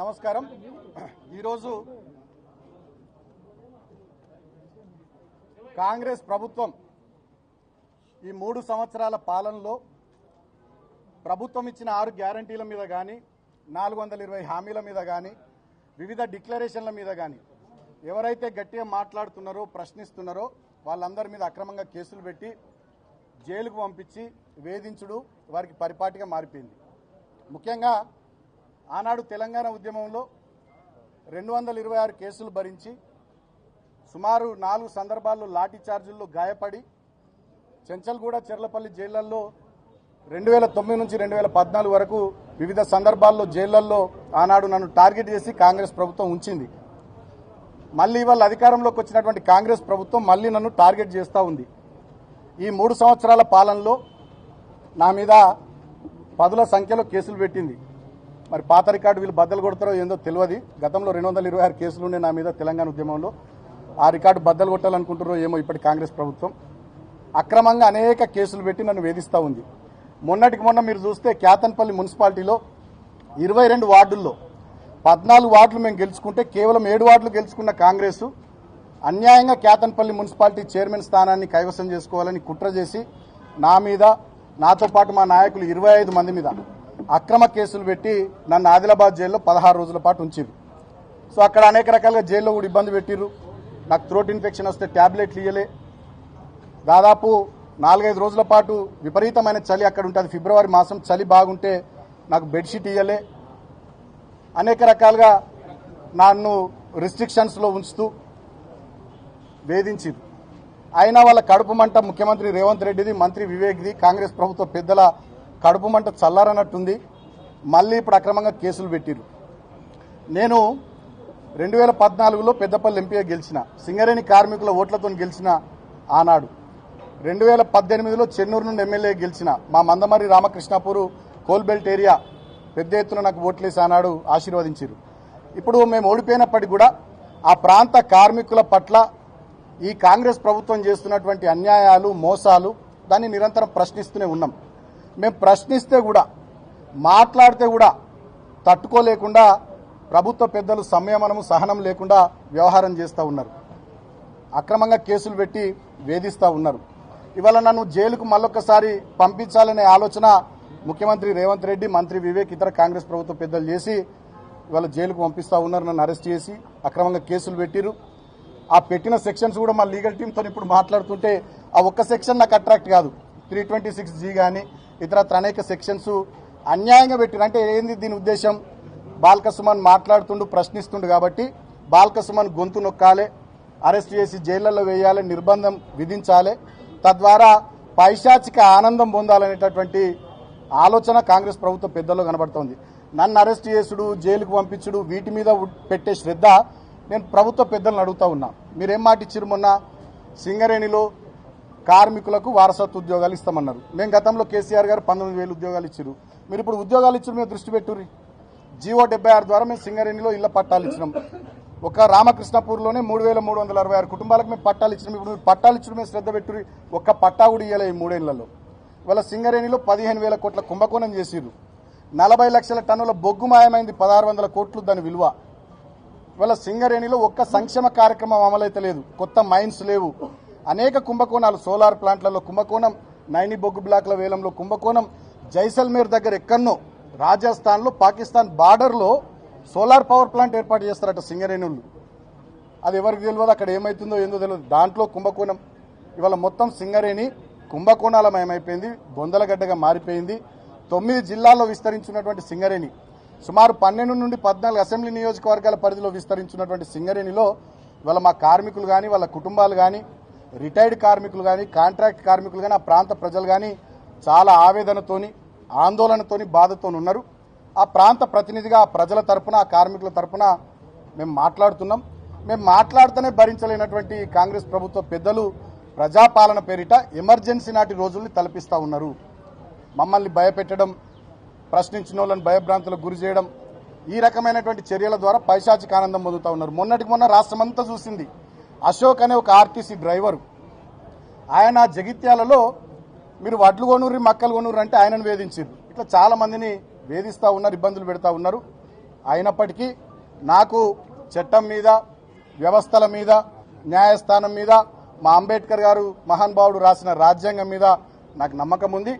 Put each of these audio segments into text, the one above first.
నమస్కారం. ఈరోజు కాంగ్రెస్ ప్రభుత్వం ఈ 3 సంవత్సరాల పాలనలో ప్రభుత్వం ఇచ్చిన 6 గ్యారంటీల మీద కానీ 420 హామీల మీద కానీ వివిధ డిక్లరేషన్ల మీద కానీ ఎవరైతే గట్టిగా మాట్లాడుతున్నారో ప్రశ్నిస్తున్నారో వాళ్ళందరి మీద అక్రమంగా కేసులు పెట్టి జైలుకు పంపించి వేధించుడు వారికి పరిపాటిగా మారిపోయింది. ముఖ్యంగా ఆనాడు తెలంగాణ ఉద్యమంలో 226 కేసులు భరించి సుమారు 4 సందర్భాల్లో లాఠీ చార్జీల్లో గాయపడి చెంచల్గూడ చెర్లపల్లి జైళ్లలో 2009 నుంచి 2014 వరకు వివిధ సందర్భాల్లో జైళ్లలో ఆనాడు నన్ను టార్గెట్ చేసి కాంగ్రెస్ ప్రభుత్వం ఉంచింది. మళ్ళీ ఇవాళ అధికారంలోకి వచ్చినటువంటి కాంగ్రెస్ ప్రభుత్వం మళ్ళీ నన్ను టార్గెట్ చేస్తూ ఉంది. ఈ 3 సంవత్సరాల పాలనలో నా మీద పదుల సంఖ్యలో కేసులు పెట్టింది. మరి పాత రికార్డు వీళ్ళు బద్దలు కొడతారో ఏందో తెలియదు. గతంలో 226 కేసులు ఉండే నా మీద తెలంగాణ ఉద్యమంలో. ఆ రికార్డు బద్దలు కొట్టాలనుకుంటారో ఏమో ఇప్పటి కాంగ్రెస్ ప్రభుత్వం. అక్రమంగా అనేక కేసులు పెట్టి నన్ను వేధిస్తూ ఉంది. మొన్నటికి మొన్న మీరు చూస్తే కేతన్పల్లి మున్సిపాలిటీలో 22 వార్డుల్లో 14 వార్డులు మేము గెలుచుకుంటే కేవలం 7 వార్డులు గెలుచుకున్న కాంగ్రెస్ అన్యాయంగా కేతన్పల్లి మున్సిపాలిటీ చైర్మన్ స్థానాన్ని కైవసం చేసుకోవాలని కుట్ర చేసి నా మీద, నాతో పాటు మా నాయకులు 25 మంది మీద అక్రమ కేసులు పెట్టి నన్ను ఆదిలాబాద్ జైల్లో 16 రోజుల పాటు ఉంచారు. సో అక్కడ అనేక రకాలుగా జైల్లో కూడా ఇబ్బంది పెట్టిర్రు. నాకు థ్రోట్ ఇన్ఫెక్షన్ వస్తే ట్యాబ్లెట్లు ఇయ్యలే. దాదాపు 4-5 రోజుల పాటు విపరీతమైన చలి అక్కడ ఉంటుంది. ఫిబ్రవరి మాసం చలి బాగుంటే నాకు బెడ్షీట్ ఇయ్యలే. అనేక రకాలుగా నన్ను రిస్ట్రిక్షన్స్లో ఉంచుతూ వేధించింది. అయినా వాళ్ళ కడుపు మంట ముఖ్యమంత్రి రేవంత్ రెడ్డిది, మంత్రి వివేక్ది, కాంగ్రెస్ ప్రభుత్వ పెద్దల కడుపు మంట చల్లారనట్టుంది. మళ్ళీ ఇప్పుడు అక్రమంగా కేసులు పెట్టిరు. నేను 2014లో పెద్దపల్లి ఎంపీగా గెలిచిన, సింగరేణి కార్మికుల ఓట్లతో గెలిచిన. ఆనాడు 2018లో చెన్నూరు నుండి ఎమ్మెల్యే గెలిచిన. మా మందమర్రి రామకృష్ణాపూర్ కోల్బెల్ట్ ఏరియా పెద్ద ఎత్తున నాకు ఓట్లేసి ఆనాడు ఆశీర్వదించారు. ఇప్పుడు మేము ఓడిపోయినప్పటికీ కూడా ఆ ప్రాంత కార్మికుల పట్ల ఈ కాంగ్రెస్ ప్రభుత్వం చేస్తున్నటువంటి అన్యాయాలు, మోసాలు దాన్ని నిరంతరం ప్రశ్నిస్తూనే ఉన్నాం. మేము ప్రశ్నిస్తే కూడా, మాట్లాడితే కూడా తట్టుకోలేకుండా ప్రభుత్వ పెద్దలు సంయమనము, సహనం లేకుండా వ్యవహారం చేస్తూ ఉన్నారు. అక్రమంగా కేసులు పెట్టి వేధిస్తూ ఉన్నారు. ఇవాళ నన్ను జైలుకు మళ్ళొక్కసారి పంపించాలనే ఆలోచన ముఖ్యమంత్రి రేవంత్ రెడ్డి, మంత్రి వివేక్, ఇతర కాంగ్రెస్ ప్రభుత్వ పెద్దలు చేసి ఇవాళ జైలుకు పంపిస్తూ ఉన్నారు. నన్ను అరెస్ట్ చేసి అక్రమంగా కేసులు పెట్టిరు. ఆ పెట్టిన సెక్షన్స్ కూడా మా లీగల్ టీంతో ఇప్పుడు మాట్లాడుతుంటే ఆ ఒక్క సెక్షన్ నాకు అట్రాక్ట్ కాదు. 326G కానీ ఇతర అనేక సెక్షన్స్ అన్యాయంగా పెట్టిరు. అంటే ఏంది దీని ఉద్దేశం? బాల్క సుమన్ మాట్లాడుతుండు, ప్రశ్నిస్తుండు కాబట్టి బాల్క సుమన్ గొంతు నొక్కాలి, అరెస్ట్ చేసి జైళ్లలో వేయాలి, నిర్బంధం విధించాలి, తద్వారా పైశాచిక ఆనందం పొందాలనేటటువంటి ఆలోచన కాంగ్రెస్ ప్రభుత్వ పెద్దల్లో కనబడుతోంది. నన్ను అరెస్ట్ చేసుడు, జైలుకు పంపించుడు, వీటి మీద పెట్టే శ్రద్ధ నేను ప్రభుత్వ పెద్దలను అడుగుతా ఉన్నా. మీరేం మాట ఇచ్చారు? మొన్న సింగరేణిలో కార్మికులకు వారసత్వ ఉద్యోగాలు ఇస్తామన్నారు. మేము గతంలో కేసీఆర్ గారు 19,000 ఉద్యోగాలు ఇచ్చారు. మీరు ఇప్పుడు ఉద్యోగాలు ఇచ్చారు మీద దృష్టి పెట్టుర్రి. జీవో 76 ద్వారా మేము సింగరేణిలో ఇళ్ల పట్టాలు ఇచ్చినాం. ఒక రామకృష్ణపూర్లోనే 3,366 కుటుంబాలకు మేము పట్టాలు ఇచ్చినాం. ఇప్పుడు మీరు పట్టాలు ఇచ్చడం మీద శ్రద్ధ పెట్టుర్రి. ఒక్క పట్టా కూడా ఇవ్వలే ఈ 3 ఏళ్లలో. ఇవాళ సింగరేణిలో 15,000 కోట్ల కుంభకోణం చేసిర్రు. 40 లక్షల టన్నుల బొగ్గు మాయమైంది, 1,600 కోట్లు దాని విలువ. ఇవాళ సింగరేణిలో ఒక్క సంక్షేమ కార్యక్రమం అమలైతే లేదు. కొత్త మైన్స్ లేవు. అనేక కుంభకోణాలు, సోలార్ ప్లాంట్లలో కుంభకోణం, నైని బొగ్గు బ్లాక్ల వేలంలో కుంభకోణం, జైసల్మేర్ దగ్గర ఎక్కడనో రాజస్థాన్లో పాకిస్తాన్ బార్డర్లో సోలార్ పవర్ ప్లాంట్ ఏర్పాటు చేస్తారట సింగరేణులు. అది ఎవరికి తెలియదు, అక్కడ ఏమవుతుందో ఏందో తెలియదు. దాంట్లో కుంభకోణం. ఇవాళ మొత్తం సింగరేణి కుంభకోణాలమయమైపోయింది, బొందలగడ్డగా మారిపోయింది. 9 జిల్లాల్లో విస్తరించినటువంటి సింగరేణి, సుమారు 12 నుండి 14 అసెంబ్లీ నియోజకవర్గాల పరిధిలో విస్తరించినటువంటి సింగరేణిలో ఇవాళ మా కార్మికులు కానీ, వాళ్ళ కుటుంబాలు కానీ, రిటైర్డ్ కార్మికులు కానీ, కాంట్రాక్ట్ కార్మికులు కానీ, ఆ ప్రాంత ప్రజలు కానీ చాలా ఆవేదనతోని, ఆందోళనతోని, బాధతో ఉన్నారు. ఆ ప్రాంత ప్రతినిధిగా ఆ ప్రజల తరపున, ఆ కార్మికుల తరపున మేము మాట్లాడుతున్నాం. మేము మాట్లాడుతూనే భరించలేనటువంటి కాంగ్రెస్ ప్రభుత్వ పెద్దలు ప్రజాపాలన పేరిట ఎమర్జెన్సీ నాటి రోజుల్ని తలపిస్తూ ఉన్నారు. మమ్మల్ని భయపెట్టడం, ప్రశ్నించిన వాళ్ళని భయభ్రాంతులకు గురి చేయడం, ఈ రకమైనటువంటి చర్యల ద్వారా పైశాచిక ఆనందం పొందుతూ ఉన్నారు. మొన్నటికి మొన్న రాష్ట్రమంతా చూసింది. అశోక్ అనే ఒక ఆర్టీసీ డ్రైవరు, ఆయన జగిత్యాలలో మీరు వడ్లు కొనుర్రి, మక్కలు కొనుర్రి అంటే ఆయనను వేధించారు. ఇట్లా చాలా మందిని వేధిస్తూ ఉన్నారు, ఇబ్బందులు పెడతా ఉన్నారు. అయినప్పటికీ నాకు చట్టం మీద, వ్యవస్థల మీద, న్యాయస్థానం మీద, మా అంబేద్కర్ గారు మహానుభావుడు రాసిన రాజ్యాంగం మీద నాకు నమ్మకం ఉంది.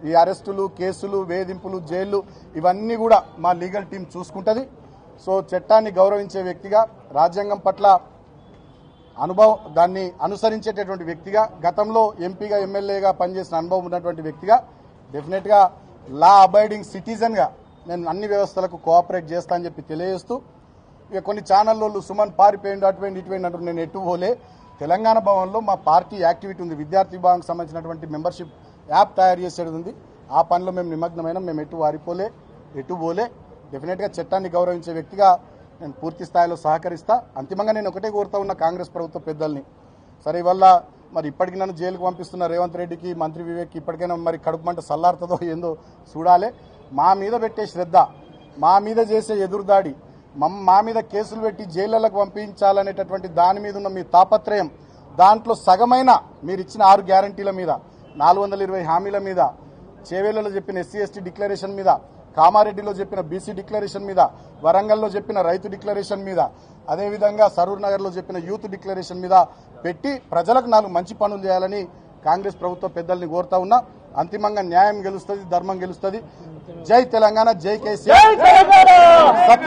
ఈ అరెస్టులు, కేసులు, వేధింపులు, జైళ్లు ఇవన్నీ కూడా మా లీగల్ టీం చూసుకుంటుంది. సో చట్టాన్ని గౌరవించే వ్యక్తిగా, రాజ్యాంగం పట్ల దాన్ని అనుసరించేటటువంటి వ్యక్తిగా, గతంలో ఎంపీగా, ఎమ్మెల్యేగా పనిచేసిన అనుభవం ఉన్నటువంటి వ్యక్తిగా, డెఫినెట్గా లా అబైడింగ్ సిటిజన్గా నేను అన్ని వ్యవస్థలకు కోఆపరేట్ చేస్తా అని చెప్పి తెలియజేస్తూ, ఇక కొన్ని ఛానల్లో సుమన్ పారిపోయింది, అటుపోయింది, ఇటుపోయింది అంటూ నేను ఎటు పోలే. తెలంగాణ భవన్లో మా పార్టీ యాక్టివిటీ ఉంది, విద్యార్థి విభాగానికి సంబంధించినటువంటి మెంబర్షిప్ యాప్ తయారు చేసేది ఉంది. ఆ పనిలో మేము నిమగ్నమైన, మేము ఎటు పోలే. డెఫినెట్గా చట్టాన్ని గౌరవించే వ్యక్తిగా నేను పూర్తి స్థాయిలో సహకరిస్తా. అంతిమంగా నేను ఒకటే కోరుతా ఉన్న కాంగ్రెస్ ప్రభుత్వ పెద్దల్ని, సరే ఇవల్ల మరి ఇప్పటికి నన్ను జైలుకు పంపిస్తున్న రేవంత్ రెడ్డికి, మంత్రి వివేక్కి ఇప్పటికైనా మరి కడుపు మంట సల్లారుతుందో ఏందో చూడాలి. మా మీద పెట్టే శ్రద్ధ, మా మీద చేసే ఎదురుదాడి, మా మీద కేసులు పెట్టి జైళ్లకు పంపించాలనేటటువంటి దాని మీద ఉన్న మీ తాపత్రయం, దాంట్లో సగమైన మీరు ఇచ్చిన 6 గ్యారంటీల మీద, 420 హామీల మీద, చేవేళ్లలో చెప్పిన ఎస్సీ ఎస్టీ డిక్లరేషన్ మీద, కామారెడ్డిలో చెప్పిన బీసీ డిక్లరేషన్ మీద, వరంగల్లో చెప్పిన రైతు డిక్లరేషన్ మీద, అదేవిధంగా సరూర్ నగర్లో చెప్పిన యూత్ డిక్లరేషన్ మీద పెట్టి ప్రజలకు 4 మంచి పనులు చేయాలని కాంగ్రెస్ ప్రభుత్వ పెద్దల్ని కోరుతా ఉన్నా. అంతిమంగా న్యాయం గెలుస్తుంది, ధర్మం గెలుస్తుంది. జై తెలంగాణ, జై కేసీఆర్. సత్యం